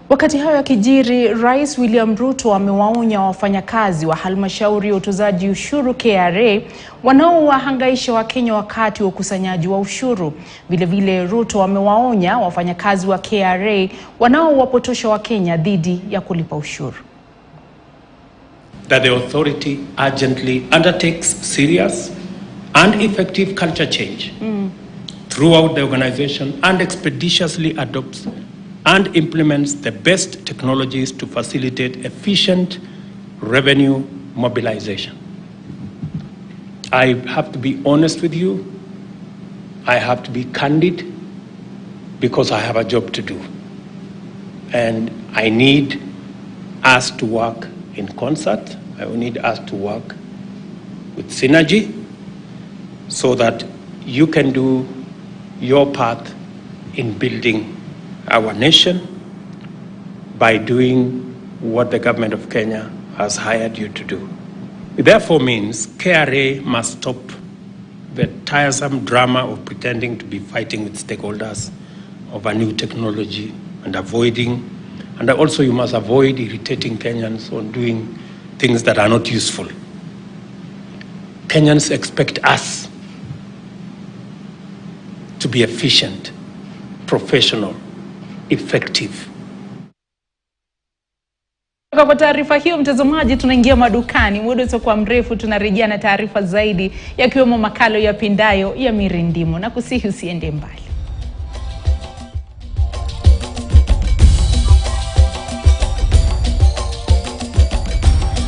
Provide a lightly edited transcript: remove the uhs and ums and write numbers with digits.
Wakati hayo yakijiri, Rais William Ruto amewaonya wafanyakazi wa halmashauri ya utozaji ushuru KRA wanaowahangaisha Wakenya wakati wa ukusanyaji wa ushuru. Vile Ruto amewaonya wafanyakazi wa KRA wanaowapotosha Wakenya dhidi ya kulipa ushuru. That the authority urgently undertakes serious and effective culture change throughout the organization and expeditiously adopts and implements the best technologies to facilitate efficient revenue mobilization. I have to be honest with you. I have to be candid because I have a job to do. And I need us to work in concert. I need us to work with synergy so that you can do your part in building our nation by doing what the government of Kenya has hired you to do. It therefore means KRA must stop the tiresome drama of pretending to be fighting with stakeholders over new technology and also you must avoid irritating Kenyans on doing things that are not useful. Kenyans expect us to be efficient, professional, effective. Kwa taarifa hiyo mtazamaji, tunaingia madukani. Muda utakuwa mrefu, tunarejea na taarifa zaidi yakiwemo makala ya pindayo ya mirindimo, na kusihi usiende mbali.